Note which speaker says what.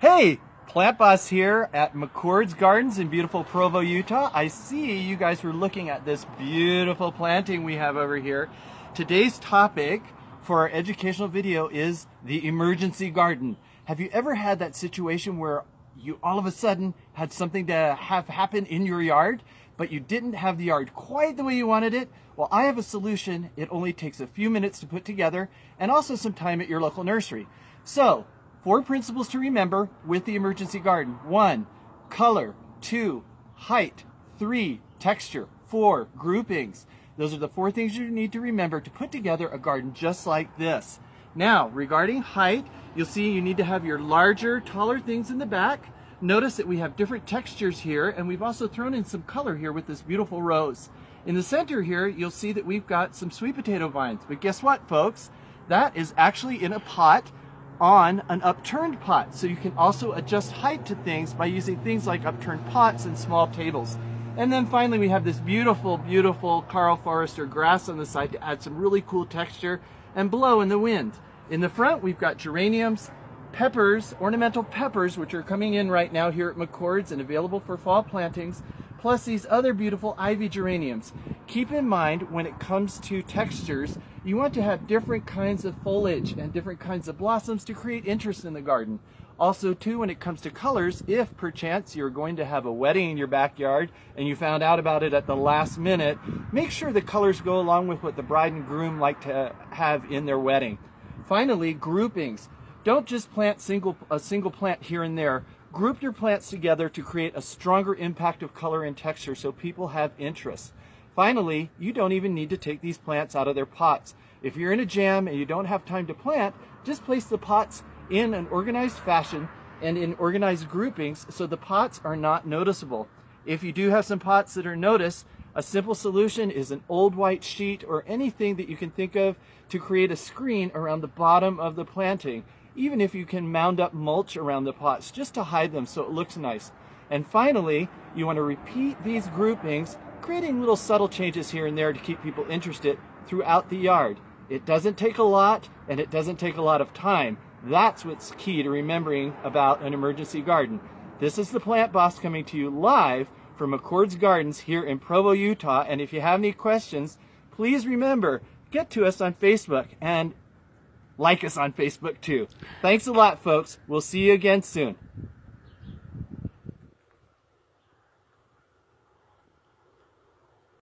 Speaker 1: Hey, Plant Boss here at McCord's Gardens in beautiful Provo, Utah. I see you guys were looking at this beautiful planting we have over here. Today's topic for our educational video is the emergency garden. Have you ever had that situation where you all of a sudden had something to have happen in your yard, but you didn't have the yard quite the way you wanted it? Well, I have a solution. It only takes a few minutes to put together and also some time at your local nursery. So, 4 principles to remember with the emergency garden. 1, color. 2, height. 3, texture. 4, groupings. Those are the 4 things you need to remember to put together a garden just like this. Now, regarding height, you'll see you need to have your larger, taller things in the back. Notice that we have different textures here, and we've also thrown in some color here with this beautiful rose. In the center here, you'll see that we've got some sweet potato vines. But guess what, folks? That is actually in a pot on an upturned pot. So you can also adjust height to things by using things like upturned pots and small tables. And then finally we have this beautiful, beautiful Karl Forester grass on the side to add some really cool texture and blow in the wind. In the front we've got geraniums, peppers, ornamental peppers, which are coming in right now here at McCord's and available for fall plantings, plus these other beautiful ivy geraniums. Keep in mind, when it comes to textures, you want to have different kinds of foliage and different kinds of blossoms to create interest in the garden. Also, too, when it comes to colors, if perchance you're going to have a wedding in your backyard and you found out about it at the last minute, make sure the colors go along with what the bride and groom like to have in their wedding. Finally, groupings. Don't just plant a single plant here and there. Group your plants together to create a stronger impact of color and texture so people have interest. Finally, you don't even need to take these plants out of their pots. If you're in a jam and you don't have time to plant, just place the pots in an organized fashion and in organized groupings so the pots are not noticeable. If you do have some pots that are noticed, a simple solution is an old white sheet or anything that you can think of to create a screen around the bottom of the planting. Even if you can mound up mulch around the pots just to hide them so it looks nice. And finally, you want to repeat these groupings, creating little subtle changes here and there to keep people interested throughout the yard. It doesn't take a lot, and it doesn't take a lot of time. That's what's key to remembering about an emergency garden. This is the Plant Boss coming to you live from McCord's Gardens here in Provo, Utah. And if you have any questions, please remember, get to us on Facebook and like us on Facebook too. Thanks a lot, folks. We'll see you again soon.